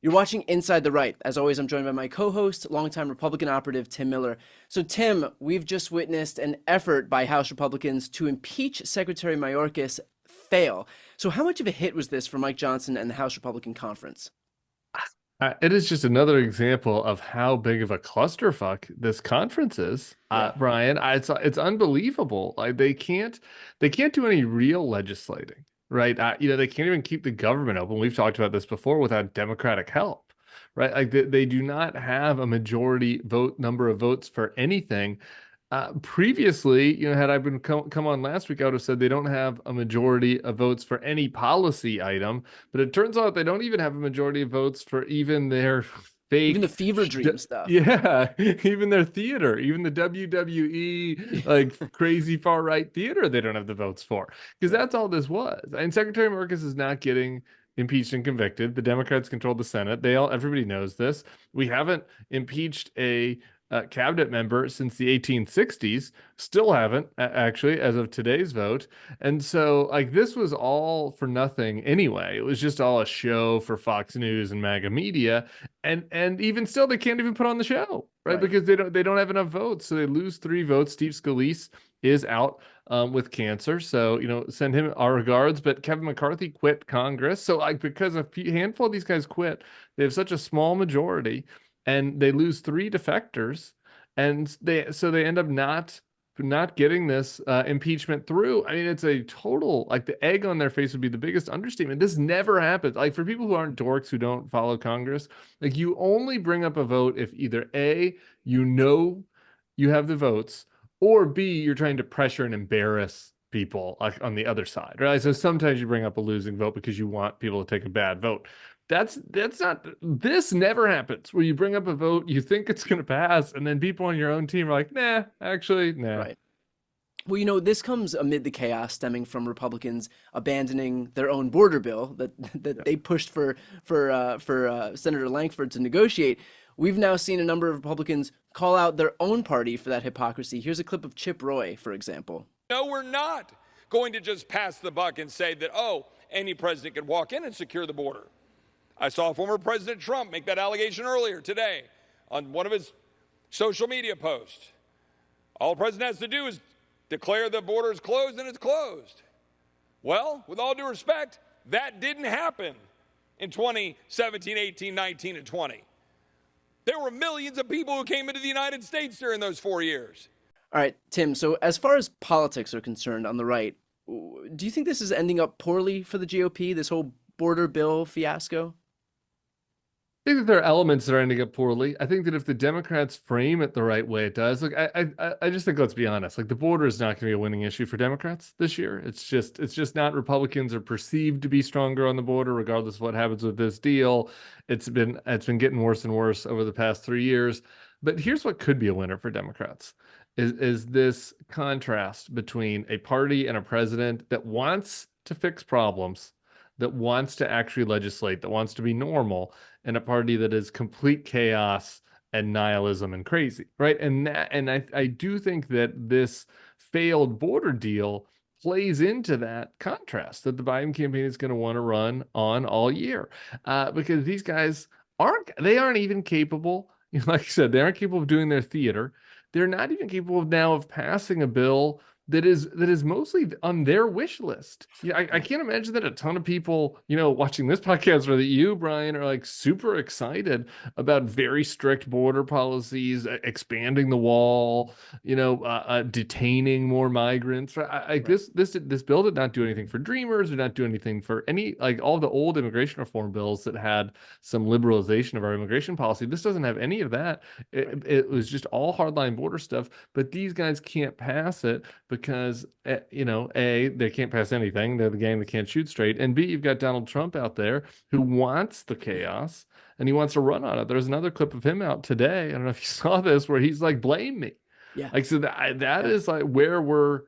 You're watching Inside the Right. As always, I'm joined by my co-host, longtime Republican operative Tim Miller. So, Tim, we've just witnessed an effort by House Republicans to impeach Secretary Mayorkas fail. So, how much of a hit was this for Mike Johnson and the House Republican Conference? It is just another example of how big of a clusterfuck this conference is, Yeah, Brian. It's unbelievable. Like they can't do any real legislating, right? They can't even keep the government open. We've talked about this before without Democratic help, right? Like they do not have a majority vote number of votes for anything. Previously, had I been come on last week, I would have said they don't have a majority of votes for any policy item, but it turns out they don't even have a majority of votes for even their even the fake, fever dream stuff. yeah, even their theater, even the WWE like crazy far right theater, they don't have the votes for because Yeah. that's all this was. And Secretary Marcus is not getting impeached and convicted. The Democrats control the Senate. Everybody knows this. We haven't impeached a cabinet member since the 1860s. Still haven't, actually, as of today's vote. And so, like, this was all for nothing anyway. It was just all a show for Fox News and MAGA media. And even still, they can't even put on the show, right? Right. Because they don't have enough votes. So they lose 3 votes. Steve Scalise is out with cancer. So, send him our regards. But Kevin McCarthy quit Congress. So, like, because handful of these guys quit, they have such a small majority and they lose 3 defectors, and they end up not getting this impeachment through. I mean, it's a total like the egg on their face would be the biggest understatement. This never happens. Like for people who aren't dorks who don't follow Congress, like you only bring up a vote if either A, you know you have the votes, or B, you're trying to pressure and embarrass people like on the other side, right? So sometimes you bring up a losing vote because you want people to take a bad vote. That's not this never happens where you bring up a vote, you think it's going to pass, and then people on your own team are like, nah, actually, nah. Right. Well, this comes amid the chaos stemming from Republicans abandoning their own border bill that that Yeah. they pushed for Senator Langford to negotiate. We've now seen a number of Republicans call out their own party for that hypocrisy. Here's a clip of Chip Roy, for example. No, we're not going to just pass the buck and say that, oh, any president could walk in and secure the border. I saw former President Trump make that allegation earlier today on one of his social media posts. All the president has to do is declare the border is closed and it's closed. Well, with all due respect, that didn't happen in 2017, 18, 19, and 20. There were millions of people who came into the United States during those 4 years. All right, Tim. So, as far as politics are concerned on the right, do you think this is ending up poorly for the GOP, this whole border bill fiasco? I think that there are elements that are ending up poorly. I think that if the Democrats frame it the right way, it does. Look, I just think let's be honest. Like the border is not going to be a winning issue for Democrats this year. It's just not. Republicans are perceived to be stronger on the border, regardless of what happens with this deal. It's been getting worse and worse over the past 3 years. But here's what could be a winner for Democrats: is this contrast between a party and a president that wants to fix problems, that wants to actually legislate, that wants to be normal, and a party that is complete chaos and nihilism and crazy, right? And I do think that this failed border deal plays into that contrast that the Biden campaign is going to want to run on all year, because these guys aren't even capable. Like I said, they aren't capable of doing their theater. They're not even capable of now of passing a bill that is mostly on their wish list. Yeah, I Right. can't imagine that a ton of people, watching this podcast or that you, Brian, are like super excited about very strict border policies, expanding the wall, detaining more migrants. Right. This bill did not do anything for Dreamers, did not do anything for any like all the old immigration reform bills that had some liberalization of our immigration policy. This doesn't have any of that. Right. It was just all hardline border stuff. But these guys can't pass it because A, they can't pass anything. They're the gang that can't shoot straight. And B, you've got Donald Trump out there who wants the chaos and he wants to run on it. There's another clip of him out today. I don't know if you saw this where he's like, blame me. Yeah. Like, so that Yeah. is like where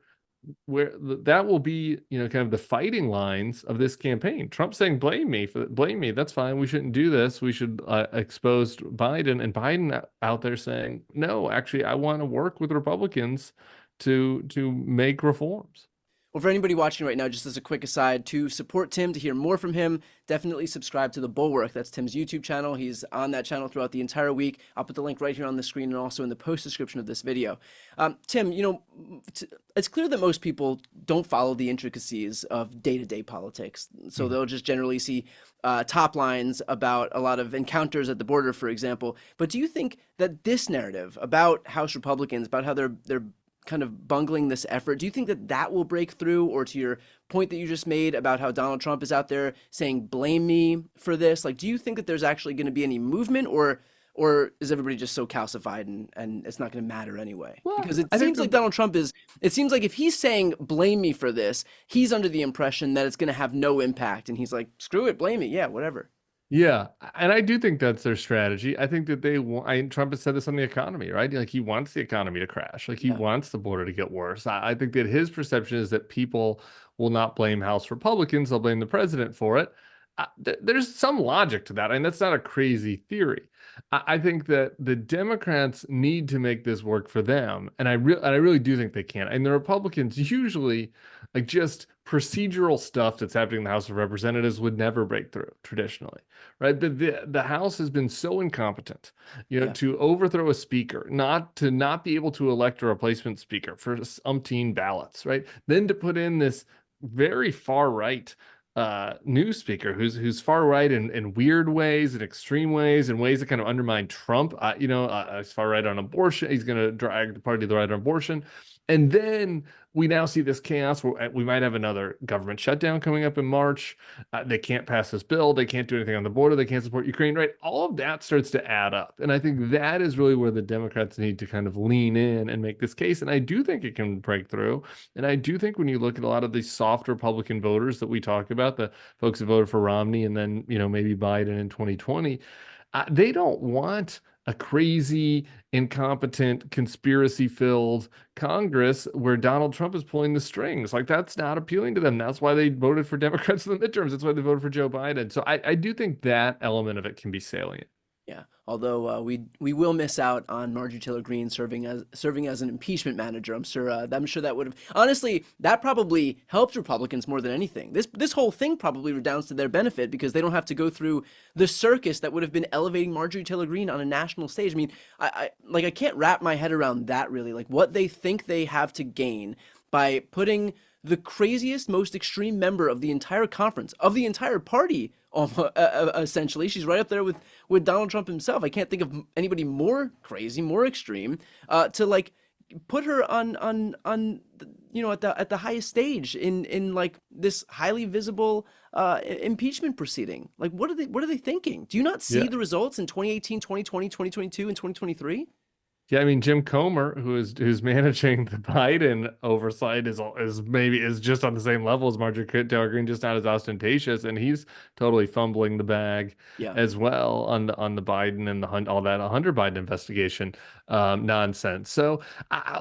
that will be, kind of the fighting lines of this campaign. Trump saying, blame me. That's fine. We shouldn't do this. We should expose Biden, and Biden out there saying, no, actually, I want to work with Republicans to make reforms. Well, for anybody watching right now, just as a quick aside, to support Tim, to hear more from him, definitely subscribe to The Bulwark. That's Tim's YouTube channel. He's on that channel throughout the entire week. I'll put the link right here on the screen and also in the post description of this video. Tim, it's clear that most people don't follow the intricacies of day-to-day politics. So they'll just generally see top lines about a lot of encounters at the border, for example. But do you think that this narrative about House Republicans, about how they're kind of bungling this effort, do you think that that will break through? Or to your point that you just made about how Donald Trump is out there saying, blame me for this, like, do you think that there's actually going to be any movement, or is everybody just so calcified and it's not going to matter anyway? Well, Because it I think seems like Donald Trump is, it seems like if he's saying blame me for this, he's under the impression that it's going to have no impact, and he's like, screw it, blame me, yeah, whatever. Yeah, and I do think that's their strategy. I think that they want, Trump has said this on the economy, right? Like he wants the economy to crash. Like he Yeah. wants the border to get worse. I think that his perception is that people will not blame House Republicans. They'll blame the president for it. There's some logic to that. And that's not a crazy theory. I think that the Democrats need to make this work for them. And I really do think they can. And the Republicans usually, like, just procedural stuff that's happening in the House of Representatives would never break through traditionally, right? But the House has been so incompetent, Yeah. to overthrow a speaker, not be able to elect a replacement speaker for umpteen ballots, right? Then to put in this very far right new speaker who's far right in weird ways and extreme ways and ways that kind of undermine Trump. He's far right on abortion. He's going to drag the party to the right on abortion. And then we now see this chaos where we might have another government shutdown coming up in March. They can't pass this bill. They can't do anything on the border. They can't support Ukraine, right? All of that starts to add up. And I think that is really where the Democrats need to kind of lean in and make this case. And I do think it can break through. And I do think when you look at a lot of these soft Republican voters that we talk about, the folks who voted for Romney and then, maybe Biden in 2020, they don't want a crazy, incompetent, conspiracy-filled Congress where Donald Trump is pulling the strings. Like, that's not appealing to them. That's why they voted for Democrats in the midterms. That's why they voted for Joe Biden. So I do think that element of it can be salient. Yeah, although we will miss out on Marjorie Taylor Greene serving as an impeachment manager. I'm sure that would have, honestly, that probably helped Republicans more than anything. This whole thing probably redounds to their benefit because they don't have to go through the circus that would have been elevating Marjorie Taylor Greene on a national stage. I mean, I can't wrap my head around that, really, like what they think they have to gain by putting the craziest, most extreme member of the entire conference, of the entire party, essentially. She's right up there with Donald Trump himself. I can't think of anybody more crazy, more extreme, to like put her on at the highest stage in like this highly visible impeachment proceeding. Like, what are they thinking? Do you not see the results in 2018, 2020, 2022, and 2023? Yeah, I mean, Jim Comer, who's managing the Biden oversight, is just on the same level as Marjorie Taylor Greene, just not as ostentatious, and he's totally fumbling the bag as well on the Biden and all that Hunter Biden investigation nonsense. So,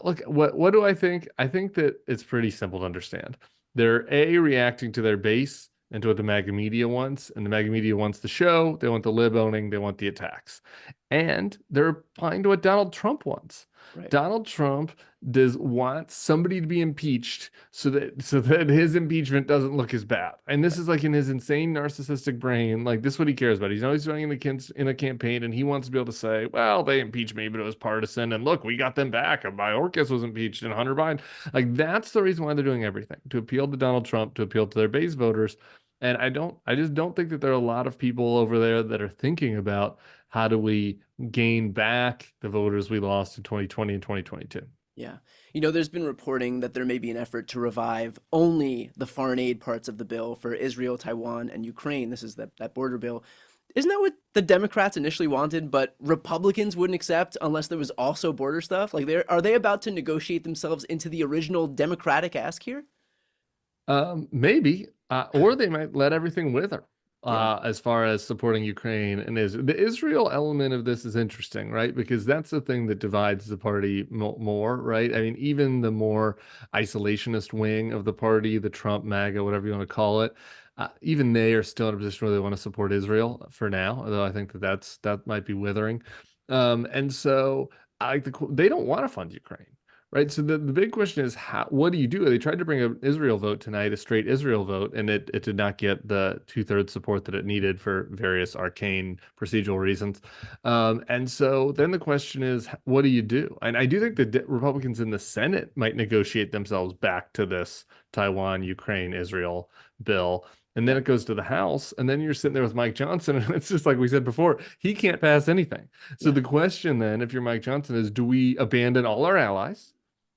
look, what do I think? I think that it's pretty simple to understand. They're reacting to their base and to what the MAGA media wants, and the MAGA media wants the show. They want the lib owning. They want the attacks. And they're applying to what Donald Trump wants. Right. Donald Trump does want somebody to be impeached so that his impeachment doesn't look as bad. And this is like in his insane narcissistic brain, like this is what he cares about. He's always running in a campaign, and he wants to be able to say, well, they impeached me, but it was partisan. And look, we got them back. Mayorkas was impeached and Hunter Biden. Like, that's the reason why they're doing everything, to appeal to Donald Trump, to appeal to their base voters. And I just don't think that there are a lot of people over there that are thinking about how do we gain back the voters we lost in 2020 and 2022. Yeah. There's been reporting that there may be an effort to revive only the foreign aid parts of the bill for Israel, Taiwan, and Ukraine. This is that border bill. Isn't that what the Democrats initially wanted, but Republicans wouldn't accept unless there was also border stuff? Like, are they about to negotiate themselves into the original Democratic ask here? Maybe. Or they might let everything wither as far as supporting Ukraine and Israel. The Israel element of this is interesting, right? Because that's the thing that divides the party more, right? I mean, even the more isolationist wing of the party, the Trump, MAGA, whatever you want to call it, even they are still in a position where they want to support Israel for now, although I think that might be withering. And so they don't want to fund Ukraine. right? So the big question is, what do you do? They tried to bring an Israel vote tonight, a straight Israel vote, and it did not get the 2/3 support that it needed for various arcane procedural reasons. And so then the question is, what do you do? And I do think the Republicans in the Senate might negotiate themselves back to this Taiwan, Ukraine, Israel bill. And then it goes to the House, and then you're sitting there with Mike Johnson, and it's just like we said before, he can't pass anything. So the question then, if you're Mike Johnson, is do we abandon all our allies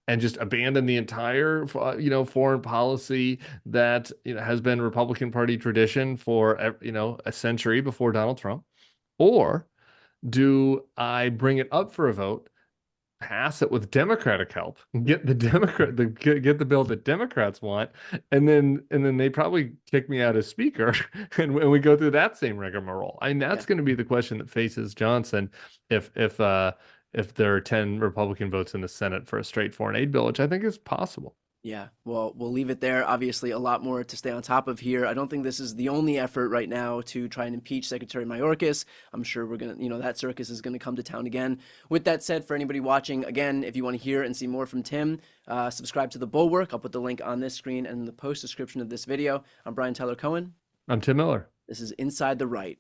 and just abandon the entire, foreign policy that has been Republican Party tradition for a century before Donald Trump, or do I bring it up for a vote, pass it with Democratic help, get get the bill that Democrats want, and then they probably kick me out as speaker, and we go through that same rigmarole. I mean, that's going to be the question that faces Johnson if there are 10 Republican votes in the Senate for a straight foreign aid bill, which I think is possible. Yeah, well, we'll leave it there. Obviously, a lot more to stay on top of here. I don't think this is the only effort right now to try and impeach Secretary Mayorkas. I'm sure we're going to, that circus is going to come to town again. With that said, for anybody watching, again, if you want to hear and see more from Tim, subscribe to The Bulwark. I'll put the link on this screen and in the post description of this video. I'm Brian Tyler Cohen. I'm Tim Miller. This is Inside the Right.